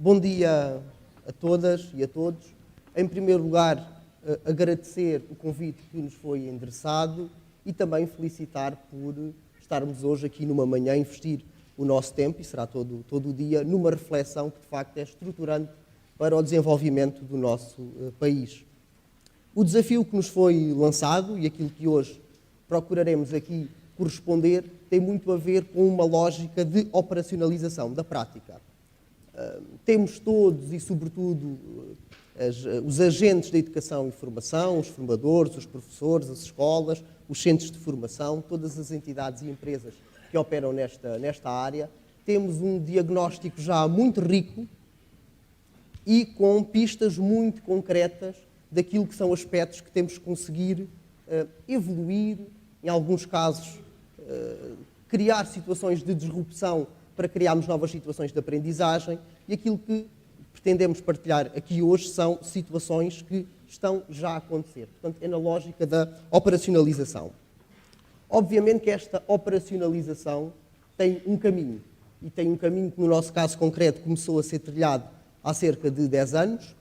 Bom dia a todas e a todos. Em primeiro lugar, agradecer o convite que nos foi endereçado e também felicitar por estarmos hoje aqui numa manhã a investir o nosso tempo, e será todo o dia, numa reflexão que de facto é estruturante para o desenvolvimento do nosso país. O desafio que nos foi lançado e aquilo que hoje procuraremos aqui corresponder tem muito a ver com uma lógica de operacionalização da prática. Temos todos e, sobretudo, os agentes da educação e formação, os formadores, os professores, as escolas, os centros de formação, todas as entidades e empresas que operam nesta área, temos um diagnóstico já muito rico e com pistas muito concretas daquilo que são aspectos que temos que conseguir evoluir, em alguns casos criar situações de disrupção para criarmos novas situações de aprendizagem, e aquilo que pretendemos partilhar aqui hoje são situações que estão já a acontecer. Portanto, é na lógica da operacionalização. Obviamente que esta operacionalização tem um caminho, e tem um caminho que no nosso caso concreto começou a ser trilhado há cerca de 10 anos,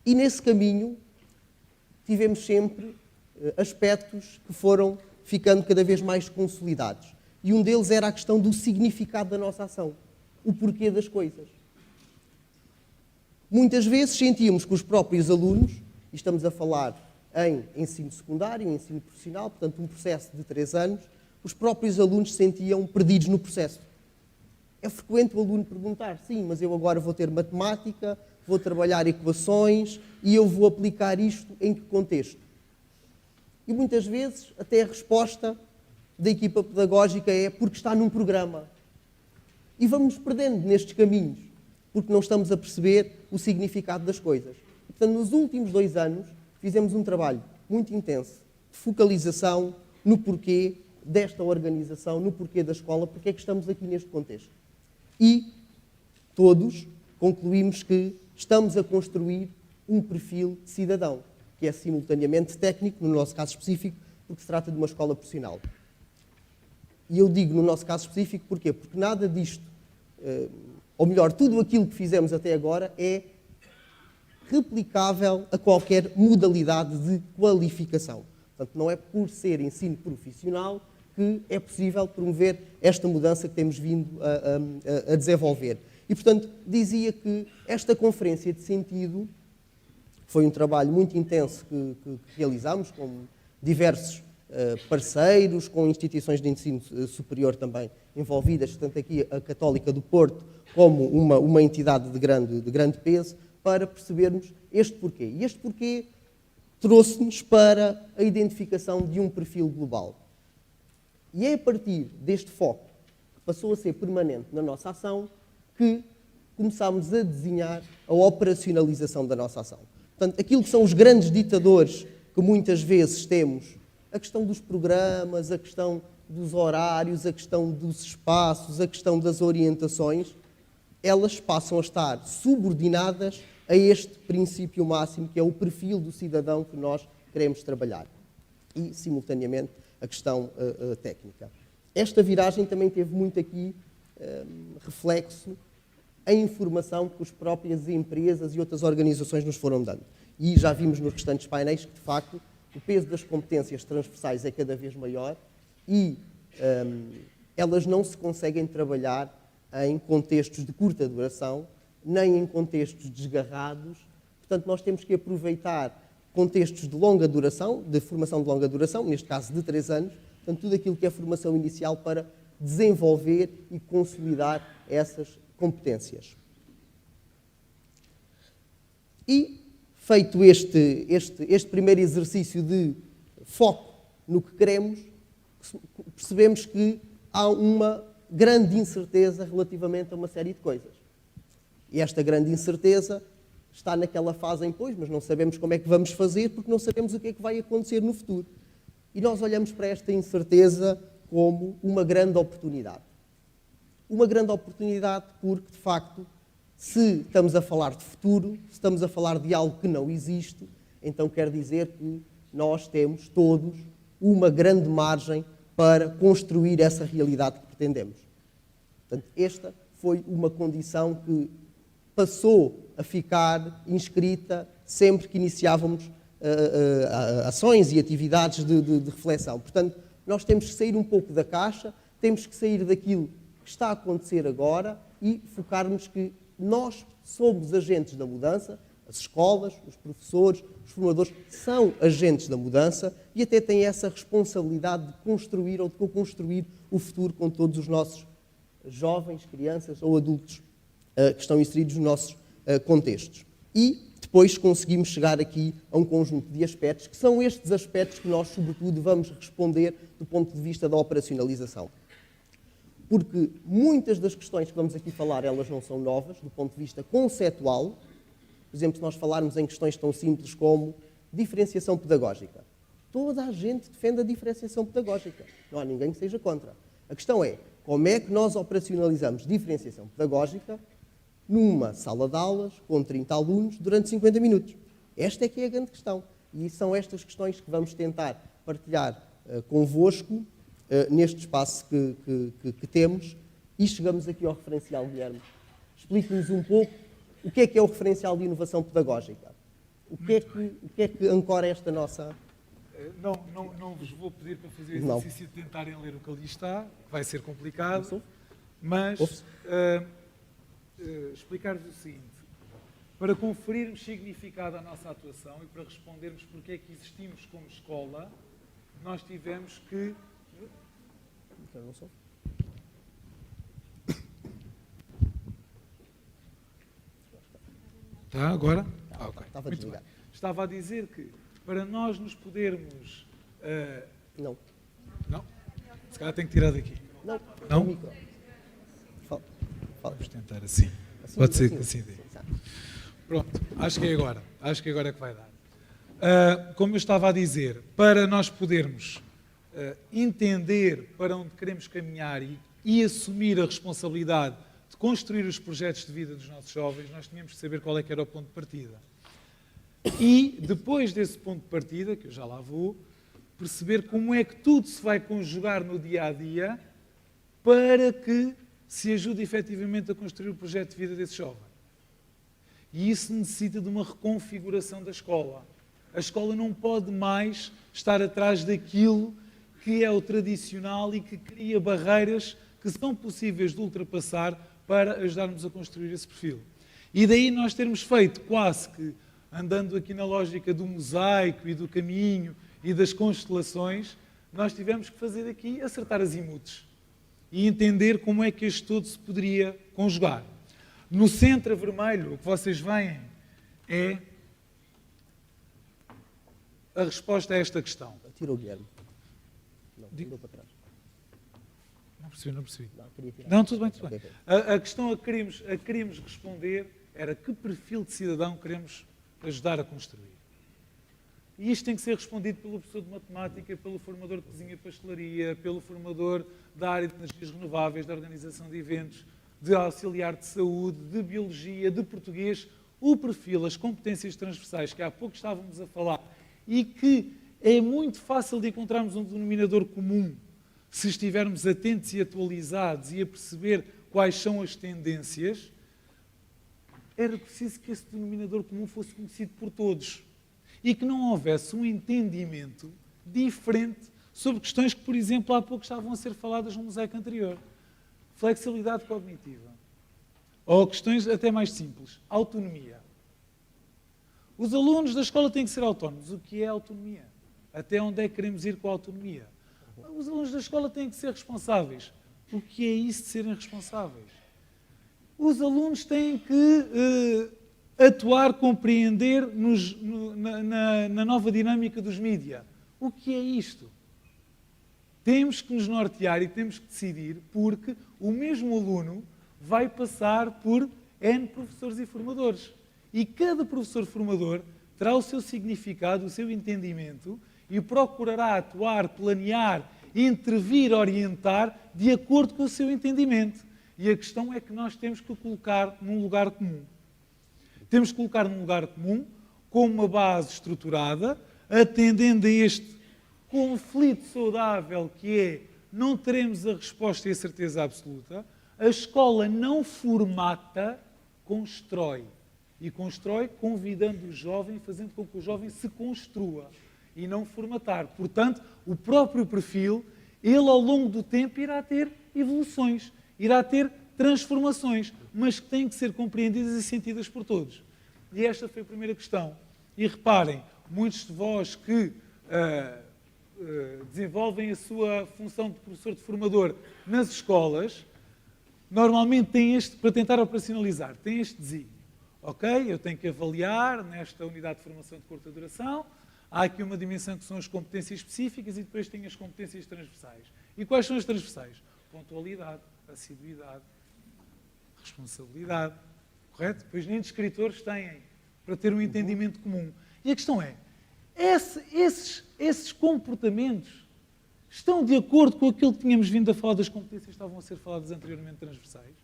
e nesse caminho tivemos sempre aspectos que foram ficando cada vez mais consolidados. E um deles era a questão do significado da nossa ação, o porquê das coisas. Muitas vezes sentíamos que os próprios alunos, e estamos a falar em ensino secundário, ensino profissional, portanto um processo de 3 anos, os próprios alunos se sentiam perdidos no processo. É frequente o aluno perguntar, sim, mas eu agora vou ter matemática, vou trabalhar equações e eu vou aplicar isto em que contexto? E muitas vezes até a resposta da equipa pedagógica é porque está num programa. E vamos perdendo nestes caminhos, porque não estamos a perceber o significado das coisas. E, portanto, nos últimos 2 anos, fizemos um trabalho muito intenso de focalização no porquê desta organização, no porquê da escola, porque é que estamos aqui neste contexto. E todos concluímos que estamos a construir um perfil de cidadão, que é simultaneamente técnico, no nosso caso específico, porque se trata de uma escola profissional. E eu digo no nosso caso específico porquê? Porque nada disto, ou melhor, tudo aquilo que fizemos até agora é replicável a qualquer modalidade de qualificação. Portanto, não é por ser ensino profissional que é possível promover esta mudança que temos vindo a desenvolver. E, portanto, dizia que esta conferência de sentido foi um trabalho muito intenso que realizámos com diversos parceiros, com instituições de ensino superior também envolvidas, tanto aqui a Católica do Porto como uma entidade de grande peso, para percebermos este porquê. E este porquê trouxe-nos para a identificação de um perfil global. E é a partir deste foco, que passou a ser permanente na nossa ação, que começámos a desenhar a operacionalização da nossa ação. Portanto, aquilo que são os grandes ditadores que muitas vezes temos, a questão dos programas, a questão dos horários, a questão dos espaços, a questão das orientações, elas passam a estar subordinadas a este princípio máximo, que é o perfil do cidadão que nós queremos trabalhar. E, simultaneamente, a questão técnica. Esta viragem também teve muito aqui reflexo em informação que as próprias empresas e outras organizações nos foram dando. E já vimos nos restantes painéis que, de facto, o peso das competências transversais é cada vez maior e elas não se conseguem trabalhar em contextos de curta duração, nem em contextos desgarrados. Portanto, nós temos que aproveitar contextos de longa duração, de formação de longa duração, neste caso de 3 anos, portanto, tudo aquilo que é formação inicial para desenvolver e consolidar essas competências. E, feito este primeiro exercício de foco no que queremos, percebemos que há uma grande incerteza relativamente a uma série de coisas. E esta grande incerteza está naquela fase em pois, mas não sabemos como é que vamos fazer porque não sabemos o que é que vai acontecer no futuro. E nós olhamos para esta incerteza como uma grande oportunidade. Uma grande oportunidade porque, de facto, se estamos a falar de futuro, se estamos a falar de algo que não existe, então quer dizer que nós temos todos uma grande margem para construir essa realidade que pretendemos. Portanto, esta foi uma condição que passou a ficar inscrita sempre que iniciávamos ações e atividades de reflexão. Portanto, nós temos que sair um pouco da caixa, temos que sair daquilo que está a acontecer agora e focarmos que nós somos agentes da mudança, as escolas, os professores, os formadores são agentes da mudança e até têm essa responsabilidade de construir ou de co-construir o futuro com todos os nossos jovens, crianças ou adultos que estão inseridos nos nossos contextos. E depois conseguimos chegar aqui a um conjunto de aspectos, que são estes aspectos que nós, sobretudo, vamos responder do ponto de vista da operacionalização. Porque muitas das questões que vamos aqui falar, elas não são novas, do ponto de vista conceptual. Por exemplo, se nós falarmos em questões tão simples como diferenciação pedagógica. Toda a gente defende a diferenciação pedagógica. Não há ninguém que seja contra. A questão é, como é que nós operacionalizamos diferenciação pedagógica numa sala de aulas, com 30 alunos, durante 50 minutos? Esta é que é a grande questão. E são estas questões que vamos tentar partilhar convosco neste espaço que temos. E chegamos aqui ao referencial, Guilherme. Explique-nos um pouco o que é o referencial de inovação pedagógica. O que é que ancora esta nossa... Não vos vou pedir para fazer o exercício de tentarem ler o que ali está, vai ser complicado, mas explicar-vos o seguinte: para conferirmos significado à nossa atuação e para respondermos porque é que existimos como escola, nós tivemos que... Está agora? Ok. Muito bem. Estava a dizer que para nós nos podermos... Não. Não? Se calhar tenho que tirar daqui. Não? Não? Micro. Vamos tentar assim. Pode ser assim. Pronto, acho que é agora. Acho que agora é que vai dar. Como eu estava a dizer, para nós podermos entender para onde queremos caminhar e assumir a responsabilidade de construir os projetos de vida dos nossos jovens, nós tínhamos que saber qual é que era o ponto de partida. E, depois desse ponto de partida, que eu já lá vou, perceber como é que tudo se vai conjugar no dia-a-dia para que se ajude efetivamente a construir o projeto de vida desse jovem. E isso necessita de uma reconfiguração da escola. A escola não pode mais estar atrás daquilo que é o tradicional e que cria barreiras que são possíveis de ultrapassar para ajudarmos a construir esse perfil. E daí nós termos feito quase que, andando aqui na lógica do mosaico e do caminho e das constelações, nós tivemos que fazer aqui acertar azimutes e entender como é que este todo se poderia conjugar. No centro a vermelho, o que vocês veem é a resposta a esta questão. Tira o Guilherme. Não, tirou para trás. Não percebi. Não, tudo bem. Okay. A questão a que queríamos responder era que perfil de cidadão queremos ajudar a construir. E isto tem que ser respondido pelo professor de matemática, pelo formador de cozinha e pastelaria, pelo formador da área de energias renováveis, da organização de eventos, de auxiliar de saúde, de biologia, de português, o perfil, as competências transversais que há pouco estávamos a falar e que é muito fácil de encontrarmos um denominador comum se estivermos atentos e atualizados e a perceber quais são as tendências. Era preciso que esse denominador comum fosse conhecido por todos e que não houvesse um entendimento diferente sobre questões que, por exemplo, há pouco estavam a ser faladas no mosaico anterior. Flexibilidade cognitiva. Ou questões até mais simples. Autonomia. Os alunos da escola têm que ser autónomos. O que é autonomia? Até onde é que queremos ir com a autonomia? Os alunos da escola têm que ser responsáveis. O que é isso de serem responsáveis? Os alunos têm que atuar, compreender na nova dinâmica dos mídia. O que é isto? Temos que nos nortear e temos que decidir, porque o mesmo aluno vai passar por N professores e formadores. E cada professor formador terá o seu significado, o seu entendimento e procurará atuar, planear, intervir, orientar de acordo com o seu entendimento. E a questão é que nós temos que o colocar num lugar comum. Temos que colocar num lugar comum, com uma base estruturada, atendendo a este conflito saudável que é não teremos a resposta e a certeza absoluta. A escola não formata constrói. E constrói convidando o jovem, fazendo com que o jovem se construa e não formatar. Portanto, o próprio perfil, ele ao longo do tempo irá ter evoluções, irá ter transformações, mas que têm que ser compreendidas e sentidas por todos. E esta foi a primeira questão. E reparem, muitos de vós que desenvolvem a sua função de professor de formador nas escolas, normalmente têm este, para tentar operacionalizar, têm este desígnio. Ok, eu tenho que avaliar nesta unidade de formação de curta duração, há aqui uma dimensão que são as competências específicas e depois tenho as competências transversais. E quais são as transversais? Pontualidade, assiduidade, responsabilidade, correto? Depois nem de escritores têm, para ter um entendimento comum. E a questão é, esses comportamentos estão de acordo com aquilo que tínhamos vindo a falar das competências que estavam a ser faladas anteriormente transversais?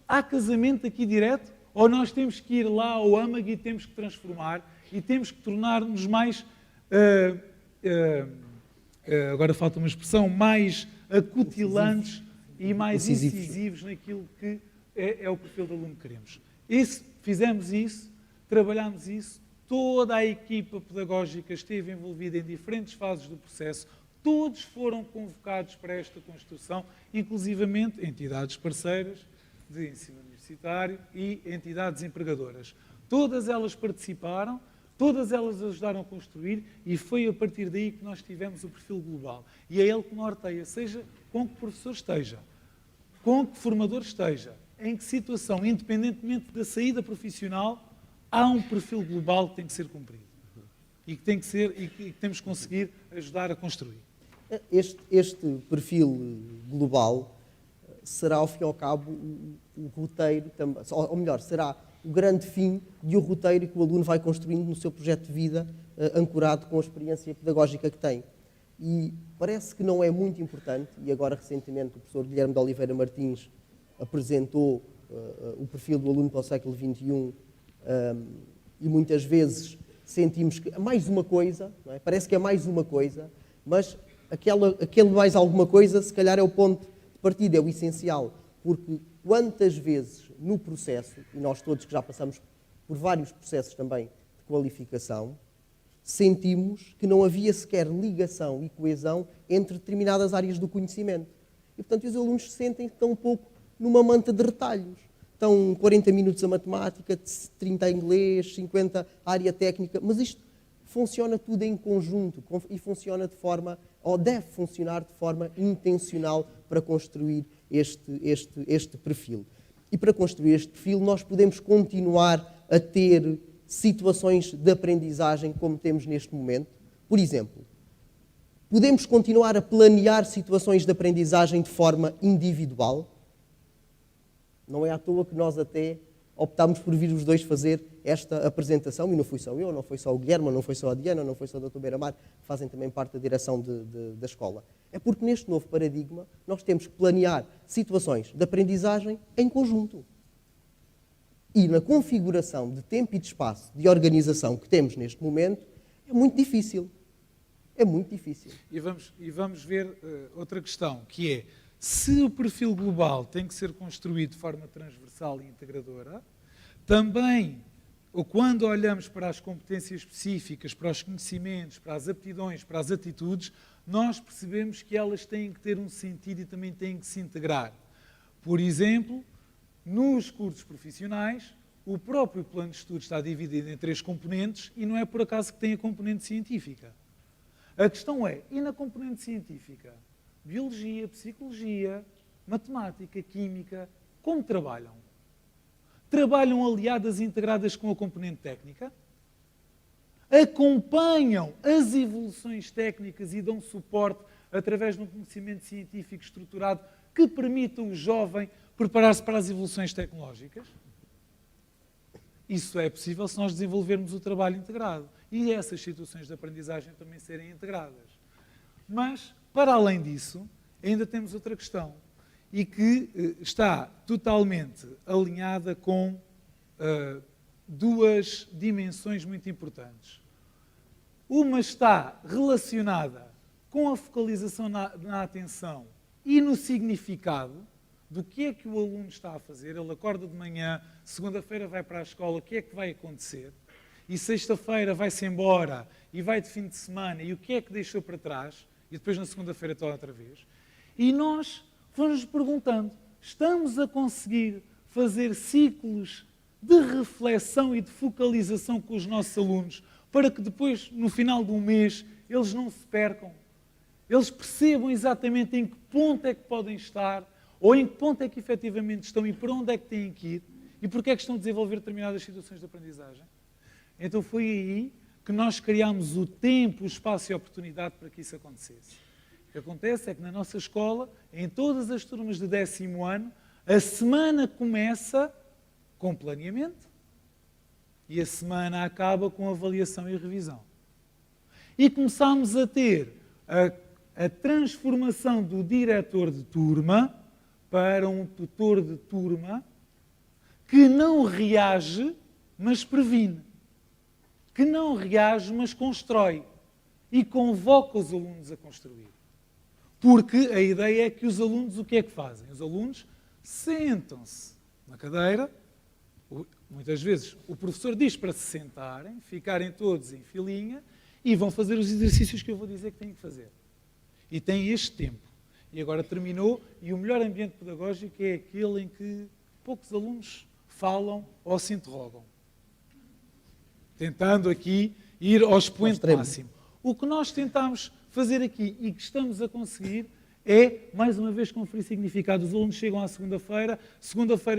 Há casamento aqui direto? Ou nós temos que ir lá ao âmago e temos que transformar e temos que tornar-nos mais, agora falta uma expressão, mais acutilantes e mais incisivos naquilo que é o perfil do aluno que queremos. Fizemos isso, trabalhámos isso, toda a equipa pedagógica esteve envolvida em diferentes fases do processo, todos foram convocados para esta construção, inclusivamente entidades parceiras de ensino universitário e entidades empregadoras. Todas elas participaram, todas elas ajudaram a construir e foi a partir daí que nós tivemos o perfil global. E é ele que norteia, seja com que professor esteja, com que formador esteja, em que situação, independentemente da saída profissional, há um perfil global que tem que ser cumprido e que tem que ser e que temos que conseguir ajudar a construir. Este perfil global será, ao fim e ao cabo, o roteiro, ou melhor, será o grande fim de um roteiro que o aluno vai construindo no seu projeto de vida, ancorado com a experiência pedagógica que tem. E parece que não é muito importante, e agora recentemente o professor Guilherme de Oliveira Martins apresentou o perfil do aluno para o século XXI, e muitas vezes sentimos que é mais uma coisa, não é? Parece que é mais uma coisa, mas aquele mais alguma coisa se calhar é o ponto de partida, é o essencial, porque quantas vezes no processo, e nós todos que já passamos por vários processos também de qualificação, sentimos que não havia sequer ligação e coesão entre determinadas áreas do conhecimento. E, portanto, os alunos se sentem que estão um pouco numa manta de retalhos. Estão 40 minutos a matemática, 30 a inglês, 50 a área técnica, mas isto funciona tudo em conjunto e funciona de forma, ou deve funcionar de forma intencional para construir este perfil. E para construir este perfil nós podemos continuar a ter situações de aprendizagem como temos neste momento. Por exemplo, podemos continuar a planear situações de aprendizagem de forma individual. Não é à toa que nós até optámos por vir os dois fazer esta apresentação, e não fui só eu, não foi só o Guilherme, não foi só a Diana, não foi só o Dr. Beira-Mar, que fazem também parte da direção da escola. É porque neste novo paradigma nós temos que planear situações de aprendizagem em conjunto. E na configuração de tempo e de espaço de organização que temos neste momento, é muito difícil. É muito difícil. E vamos ver outra questão, que é, se o perfil global tem que ser construído de forma transversal e integradora, também, ou quando olhamos para as competências específicas, para os conhecimentos, para as aptidões, para as atitudes, nós percebemos que elas têm que ter um sentido e também têm que se integrar. Por exemplo, nos cursos profissionais, o próprio plano de estudo está dividido em 3 componentes e não é por acaso que tem a componente científica. A questão é, e na componente científica? Biologia, psicologia, matemática, química, como trabalham? Trabalham aliadas e integradas com a componente técnica? Acompanham as evoluções técnicas e dão suporte através de um conhecimento científico estruturado que permita o jovem preparar-se para as evoluções tecnológicas? Isso é possível se nós desenvolvermos o trabalho integrado e essas situações de aprendizagem também serem integradas. Mas, para além disso, ainda temos outra questão e que está totalmente alinhada com 2 dimensões muito importantes. Uma está relacionada com a focalização na atenção e no significado do que é que o aluno está a fazer. Ele acorda de manhã, segunda-feira vai para a escola, o que é que vai acontecer? E sexta-feira vai-se embora e vai de fim de semana, e o que é que deixou para trás? E depois na segunda-feira está outra vez. E nós vamos perguntando, estamos a conseguir fazer ciclos de reflexão e de focalização com os nossos alunos para que depois, no final de um mês, eles não se percam? Eles percebam exatamente em que ponto é que podem estar ou em que ponto é que efetivamente estão e para onde é que têm que ir e porque é que estão a desenvolver determinadas situações de aprendizagem. Então foi aí que nós criámos o tempo, o espaço e a oportunidade para que isso acontecesse. O que acontece é que na nossa escola, em todas as turmas de 10º ano, a semana começa com planeamento e a semana acaba com avaliação e revisão. E começámos a ter a transformação do diretor de turma para um tutor de turma que não reage, mas previne. Que não reage, mas constrói. E convoca os alunos a construir. Porque a ideia é que os alunos o que é que fazem? Os alunos sentam-se na cadeira, muitas vezes o professor diz para se sentarem, ficarem todos em filinha e vão fazer os exercícios que eu vou dizer que têm que fazer. E têm este tempo. E agora terminou, e o melhor ambiente pedagógico é aquele em que poucos alunos falam ou se interrogam. Tentando aqui ir ao expoente máximo. O que nós tentamos fazer aqui e que estamos a conseguir é, mais uma vez, conferir significado. Os alunos chegam à segunda-feira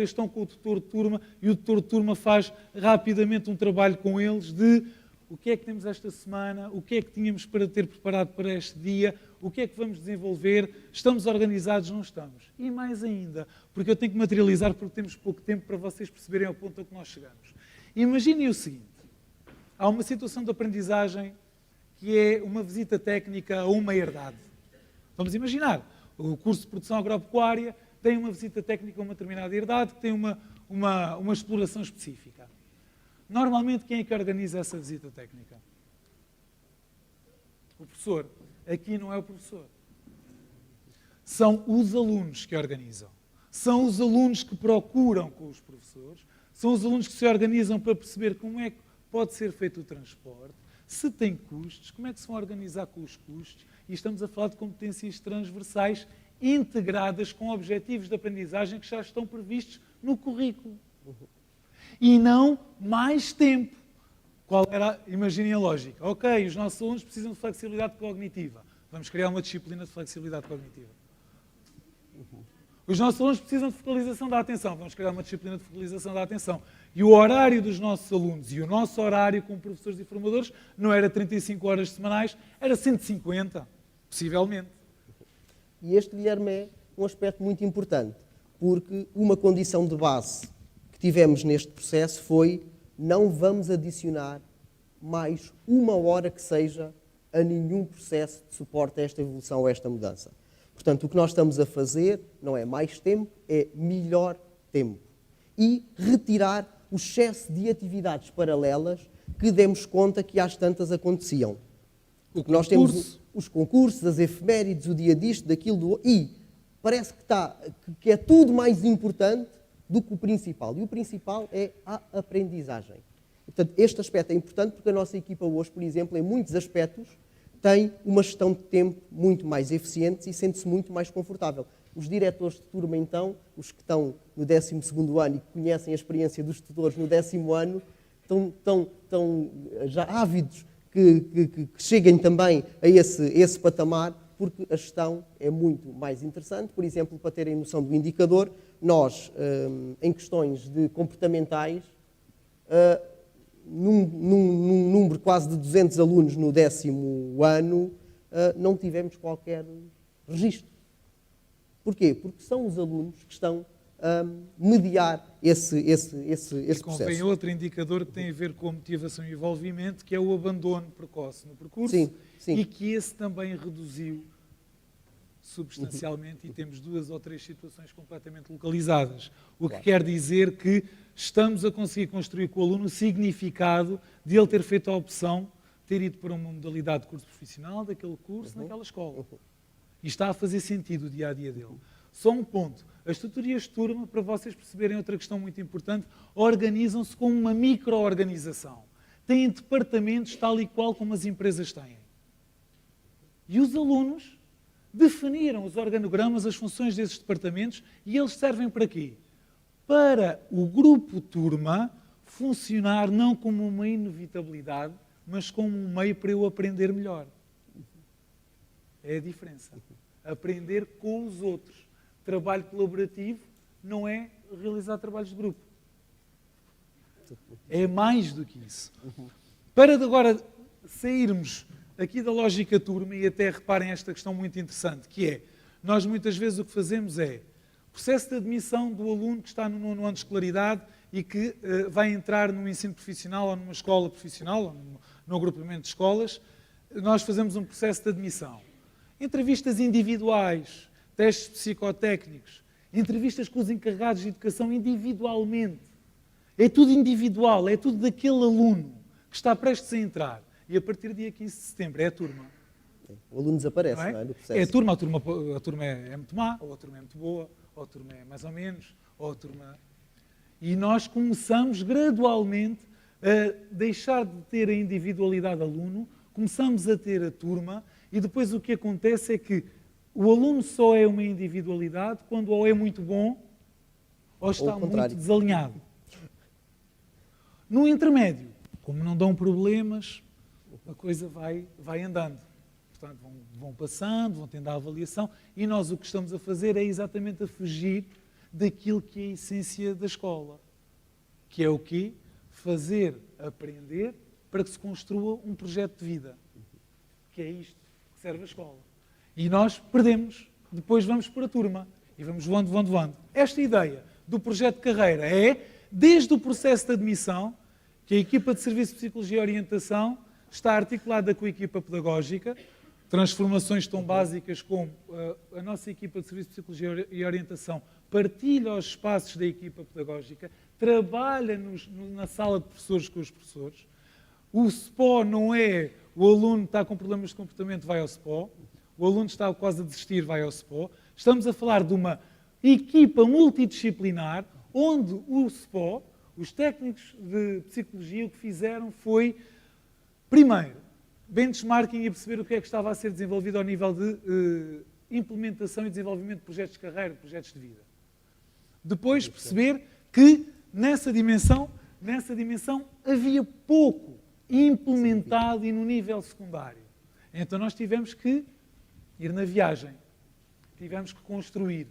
estão com o tutor de turma e o tutor de turma faz rapidamente um trabalho com eles de o que é que temos esta semana, o que é que tínhamos para ter preparado para este dia, o que é que vamos desenvolver, estamos organizados, não estamos. E mais ainda, porque eu tenho que materializar porque temos pouco tempo para vocês perceberem ao ponto a que nós chegamos. Imaginem o seguinte, há uma situação de aprendizagem que é uma visita técnica a uma herdade. Vamos imaginar, o curso de produção agropecuária tem uma visita técnica a uma determinada herdade que tem uma exploração específica. Normalmente, quem é que organiza essa visita técnica? O professor. Aqui não é o professor. São os alunos que organizam. São os alunos que procuram com os professores. São os alunos que se organizam para perceber como é que pode ser feito o transporte, se tem custos, como é que se vão organizar com os custos. E estamos a falar de competências transversais integradas com objetivos de aprendizagem que já estão previstos no currículo. E não mais tempo. Qual era, imaginem a lógica. Ok, os nossos alunos precisam de flexibilidade cognitiva. Vamos criar uma disciplina de flexibilidade cognitiva. Os nossos alunos precisam de focalização da atenção. Vamos criar uma disciplina de focalização da atenção. E o horário dos nossos alunos e o nosso horário como professores e formadores não era 35 horas semanais, era 150, possivelmente. E este, Guilherme, é um aspecto muito importante, porque uma condição de base que tivemos neste processo foi não vamos adicionar mais uma hora que seja a nenhum processo de suporte a esta evolução ou a esta mudança. Portanto, o que nós estamos a fazer não é mais tempo, é melhor tempo. E retirar o excesso de atividades paralelas que demos conta que às tantas aconteciam. O que nós temos os concursos, as efemérides, o dia disto, daquilo, do outro, e parece que é tudo mais importante do que o principal. E o principal é a aprendizagem. Portanto, este aspecto é importante porque a nossa equipa hoje, por exemplo, em muitos aspectos, tem uma gestão de tempo muito mais eficiente e sente-se muito mais confortável. Os diretores de turma, então, os que estão no 12º ano e que conhecem a experiência dos tutores no 10º ano, estão já ávidos que cheguem também a esse patamar, porque a gestão é muito mais interessante. Por exemplo, para terem noção do indicador, nós, em questões de comportamentais, num número quase de 200 alunos no 10º ano, não tivemos qualquer registro. Porquê? Porque são os alunos que estão a mediar esse processo. Convém outro indicador que tem a ver com a motivação e envolvimento, que é o abandono precoce no percurso, sim. E que esse também reduziu substancialmente, e temos 2 ou 3 situações completamente localizadas. O que quer dizer que estamos a conseguir construir com o aluno o significado de ele ter feito a opção, ter ido para uma modalidade de curso profissional, daquele curso, naquela escola. E está a fazer sentido o dia-a-dia dele. Só um ponto. As tutorias de turma, para vocês perceberem outra questão muito importante, organizam-se como uma micro-organização. Têm departamentos tal e qual como as empresas têm. E os alunos definiram os organogramas, as funções desses departamentos, e eles servem para quê? Para o grupo turma funcionar não como uma inevitabilidade, mas como um meio para eu aprender melhor. É a diferença. Aprender com os outros. Trabalho colaborativo não é realizar trabalhos de grupo. É mais do que isso. Para agora sairmos aqui da lógica turma, e até reparem esta questão muito interessante, que é, nós muitas vezes o que fazemos é, processo de admissão do aluno que está no 9º ano de escolaridade e que vai entrar no ensino profissional ou numa escola profissional, ou num agrupamento de escolas, nós fazemos um processo de admissão. Entrevistas individuais, testes psicotécnicos, entrevistas com os encarregados de educação individualmente. É tudo individual, é tudo daquele aluno que está prestes a entrar. E a partir do dia 15 de setembro é a turma. O aluno desaparece, não é? Do processo. É a turma é muito má, ou a turma é muito boa, ou a turma é mais ou menos, ou a turma... E nós começamos gradualmente a deixar de ter a individualidade aluno, começamos a ter a turma, e depois o que acontece é que o aluno só é uma individualidade quando ou é muito bom ou está muito desalinhado. No intermédio, como não dão problemas, a coisa vai andando. Portanto, vão passando, vão tendo a avaliação, e nós o que estamos a fazer é exatamente a fugir daquilo que é a essência da escola. Que é o quê? Fazer aprender para que se construa um projeto de vida. Que é isto que serve a escola. E nós perdemos, depois vamos para a turma, e vamos voando. Esta ideia do projeto de carreira é, desde o processo de admissão, que a equipa de Serviço de Psicologia e Orientação está articulada com a equipa pedagógica, transformações tão básicas como a nossa equipa de Serviço de Psicologia e Orientação partilha os espaços da equipa pedagógica, trabalha na sala de professores com os professores. O SPO não é o aluno está com problemas de comportamento, vai ao SPO. O aluno está quase a desistir, vai ao SPO. Estamos a falar de uma equipa multidisciplinar onde o SPO, os técnicos de psicologia, o que fizeram foi, primeiro, benchmarking e perceber o que é que estava a ser desenvolvido ao nível de implementação e desenvolvimento de projetos de carreira, de projetos de vida. Depois perceber que nessa dimensão havia pouco implementado e no nível secundário. Então nós tivemos que ir na viagem, tivemos que construir,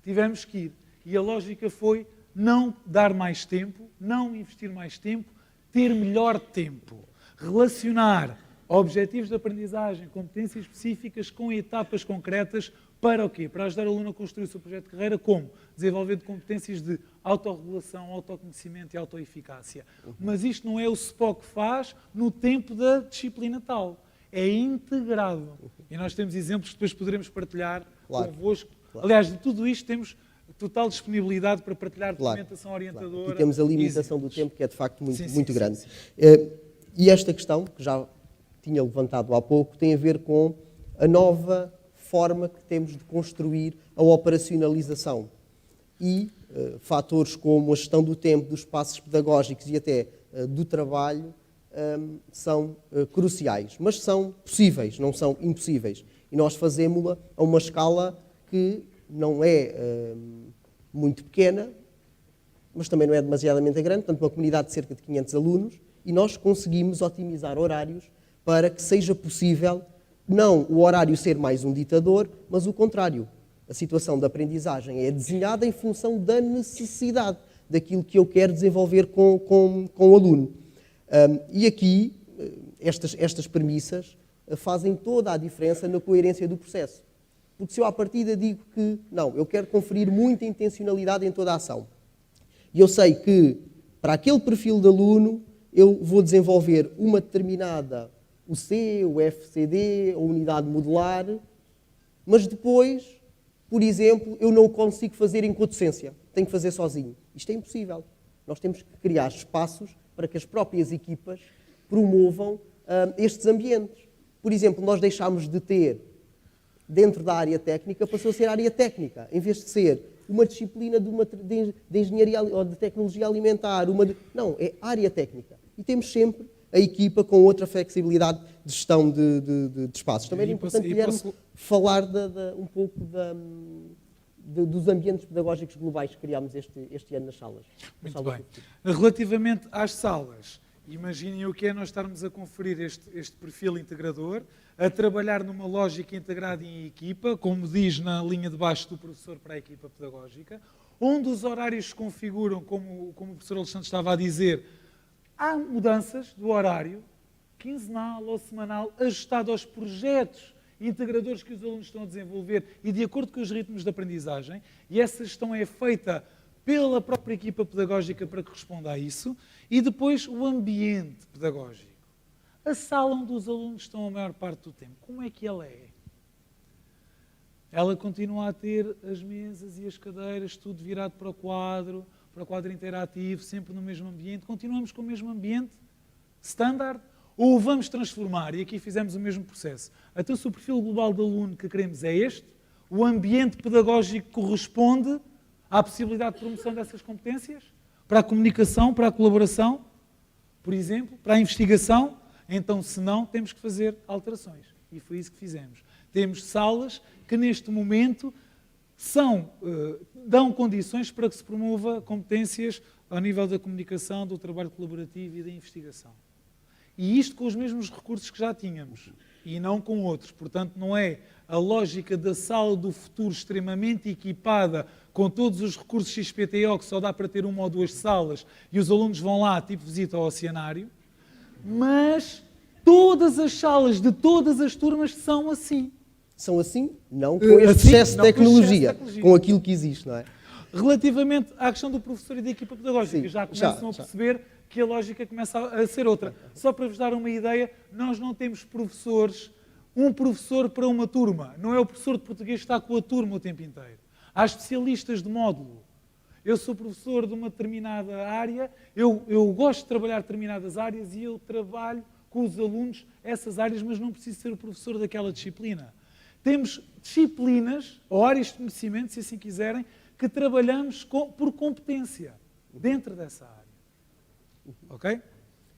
tivemos que ir. E a lógica foi não dar mais tempo, não investir mais tempo, ter melhor tempo. Relacionar objetivos de aprendizagem, competências específicas com etapas concretas para o quê? Para ajudar o aluno a construir o seu projeto de carreira, como? Desenvolvendo competências de autorregulação, autoconhecimento e autoeficácia. Mas isto não é o SPO que faz no tempo da disciplina tal. É integrado. E nós temos exemplos que depois poderemos partilhar convosco. Claro. Aliás, de tudo isto temos total disponibilidade para partilhar documentação orientadora. Aqui temos a limitação do tempo, que é de facto muito grande. Sim. E esta questão, que já tinha levantado há pouco, tem a ver com a nova forma que temos de construir a operacionalização. E fatores como a gestão do tempo, dos espaços pedagógicos e até do trabalho são cruciais. Mas são possíveis, não são impossíveis. E nós fazemos-la a uma escala que não é muito pequena, mas também não é demasiadamente grande, portanto, uma comunidade de cerca de 500 alunos, e nós conseguimos otimizar horários para que seja possível, não o horário ser mais um ditador, mas o contrário. A situação de aprendizagem é desenhada em função da necessidade, daquilo que eu quero desenvolver com o aluno. E aqui, estas premissas fazem toda a diferença na coerência do processo. Porque se eu à partida digo que, não, eu quero conferir muita intencionalidade em toda a ação, e eu sei que, para aquele perfil de aluno, eu vou desenvolver uma determinada UC, o FCD, a unidade modular, mas depois, por exemplo, eu não o consigo fazer em codocência, tenho que fazer sozinho. Isto é impossível. Nós temos que criar espaços para que as próprias equipas promovam estes ambientes. Por exemplo, nós deixámos de ter, dentro da área técnica, passou a ser área técnica. Em vez de ser uma disciplina de engenharia ou de tecnologia alimentar, não, é área técnica. E temos sempre a equipa com outra flexibilidade de gestão de espaços. Também era importante, Guilherme, falar um pouco dos ambientes pedagógicos globais que criámos este ano nas salas. Muito bem. Relativamente às salas, imaginem o que é nós estarmos a conferir este perfil integrador, a trabalhar numa lógica integrada em equipa, como diz na linha de baixo do professor para a equipa pedagógica, onde os horários se configuram, como o professor Alexandre estava a dizer, há mudanças do horário, quinzenal ou semanal, ajustado aos projetos integradores que os alunos estão a desenvolver e de acordo com os ritmos de aprendizagem, e essa gestão é feita pela própria equipa pedagógica para que responda a isso, e depois o ambiente pedagógico. A sala onde os alunos estão a maior parte do tempo, como é que ela é? Ela continua a ter as mesas e as cadeiras, tudo virado para o quadro interativo, sempre no mesmo ambiente. Continuamos com o mesmo ambiente standard? Ou vamos transformar, e aqui fizemos o mesmo processo. Então, se o perfil global de aluno que queremos é este, o ambiente pedagógico corresponde à possibilidade de promoção dessas competências? Para a comunicação, para a colaboração, por exemplo, para a investigação? Então, se não, temos que fazer alterações. E foi isso que fizemos. Temos salas que, neste momento, dão condições para que se promova competências ao nível da comunicação, do trabalho colaborativo e da investigação. E isto com os mesmos recursos que já tínhamos, e não com outros. Portanto, não é a lógica da sala do futuro extremamente equipada com todos os recursos XPTO, que só dá para ter uma ou duas salas, e os alunos vão lá, tipo visita ao oceanário, mas todas as salas de todas as turmas são assim. São assim, não com este excesso de tecnologia, com aquilo que existe, não é? Relativamente à questão do professor e da equipa pedagógica, já começam a perceber que a lógica começa a ser outra. Só para vos dar uma ideia, nós não temos um professor para uma turma. Não é o professor de português que está com a turma o tempo inteiro. Há especialistas de módulo. Eu sou professor de uma determinada área, eu gosto de trabalhar determinadas áreas e eu trabalho com os alunos essas áreas, mas não preciso ser o professor daquela disciplina. Temos disciplinas, ou áreas de conhecimento, se assim quiserem, que trabalhamos por competência dentro dessa área. Ok?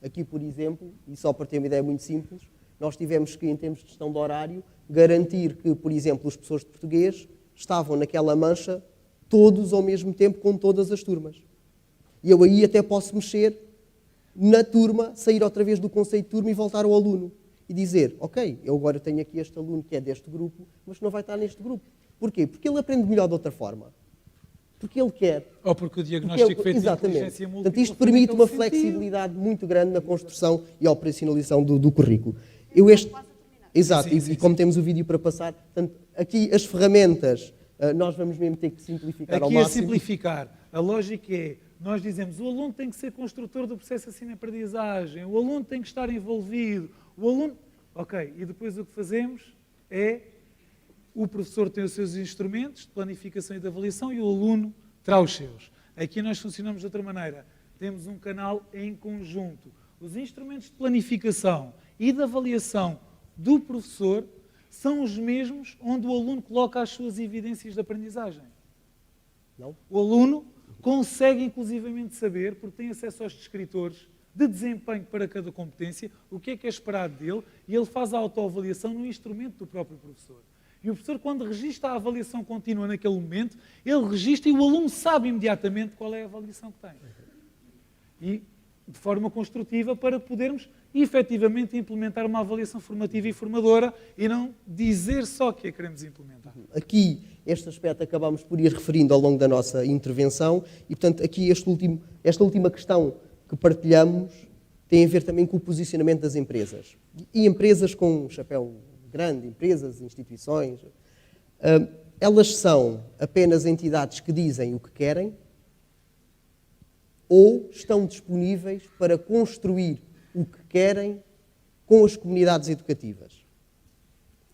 Aqui, por exemplo, e só para ter uma ideia muito simples, nós tivemos que, em termos de gestão de horário, garantir que, por exemplo, os professores de português estavam naquela mancha todos ao mesmo tempo com todas as turmas. E eu aí até posso mexer na turma, sair outra vez do conceito de turma e voltar ao aluno. E dizer, ok, eu agora tenho aqui este aluno que é deste grupo, mas que não vai estar neste grupo. Porquê? Porque ele aprende melhor de outra forma. Porque ele quer. Ou porque o diagnóstico feito de inteligência múltipla. Portanto, isto permite uma flexibilidade muito grande na construção e operacionalização do currículo. Exato, sim. E como temos o vídeo para passar, portanto, aqui as ferramentas, nós vamos mesmo ter que simplificar ao máximo. Aqui a simplificar. A lógica é, nós dizemos, o aluno tem que ser construtor do processo de ensino-aprendizagem, o aluno tem que estar envolvido, o aluno... Ok, e depois o que fazemos é, o professor tem os seus instrumentos de planificação e de avaliação e o aluno terá os seus. Aqui nós funcionamos de outra maneira. Temos um canal em conjunto. Os instrumentos de planificação e de avaliação do professor são os mesmos onde o aluno coloca as suas evidências de aprendizagem. Não? O aluno consegue inclusivamente saber, porque tem acesso aos descritores de desempenho para cada competência, o que é esperado dele, e ele faz a autoavaliação no instrumento do próprio professor. E o professor, quando registra a avaliação contínua naquele momento, ele registra e o aluno sabe imediatamente qual é a avaliação que tem. E de forma construtiva para podermos efetivamente implementar uma avaliação formativa e formadora e não dizer só que a queremos implementar. Aqui, este aspecto acabamos por ir referindo ao longo da nossa intervenção e, portanto, aqui esta última questão que partilhamos tem a ver também com o posicionamento das empresas. E empresas com um chapéu grande, empresas, instituições, elas são apenas entidades que dizem o que querem ou estão disponíveis para construir o que querem com as comunidades educativas.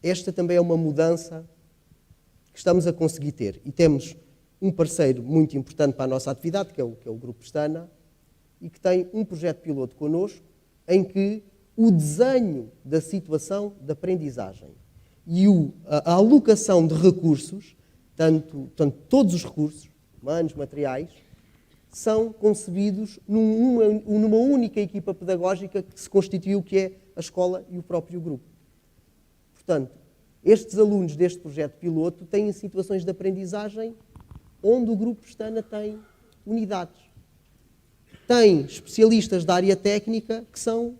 Esta também é uma mudança que estamos a conseguir ter. E temos um parceiro muito importante para a nossa atividade, que é o Grupo Stana, e que tem um projeto piloto connosco, em que o desenho da situação de aprendizagem e a alocação de recursos todos os recursos, humanos, materiais, são concebidos numa única equipa pedagógica que se constituiu, que é a escola e o próprio grupo. Portanto, estes alunos deste projeto piloto têm situações de aprendizagem onde o grupo Pestana tem unidades. Tem especialistas da área técnica que são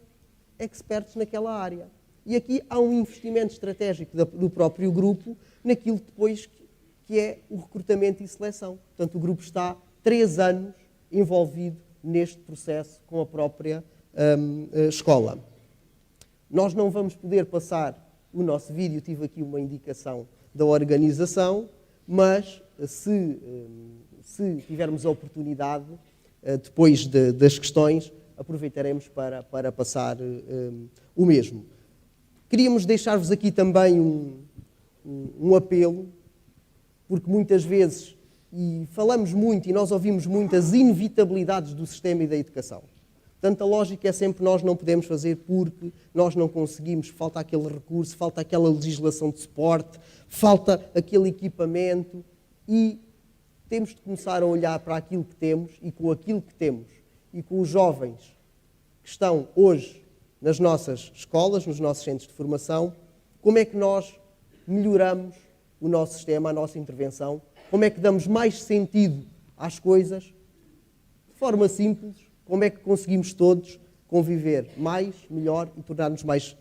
expertos naquela área. E aqui há um investimento estratégico do próprio grupo naquilo depois que é o recrutamento e seleção. Portanto, o grupo está 3 anos envolvido neste processo com a própria escola. Nós não vamos poder passar o nosso vídeo, tive aqui uma indicação da organização, mas se tivermos a oportunidade, depois das questões, aproveitaremos para passar o mesmo. Queríamos deixar-vos aqui também um apelo, porque muitas vezes, e falamos muito e nós ouvimos muito as inevitabilidades do sistema e da educação. Portanto, a lógica é sempre nós não podemos fazer porque nós não conseguimos, falta aquele recurso, falta aquela legislação de suporte, falta aquele equipamento e temos de começar a olhar para aquilo que temos e com aquilo que temos e com os jovens que estão hoje nas nossas escolas, nos nossos centros de formação, como é que nós melhoramos o nosso sistema, a nossa intervenção, como é que damos mais sentido às coisas, de forma simples, como é que conseguimos todos conviver mais, melhor e tornar-nos mais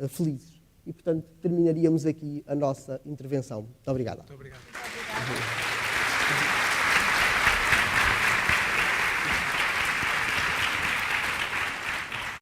felizes. E, portanto, terminaríamos aqui a nossa intervenção. Muito obrigado. Muito obrigado.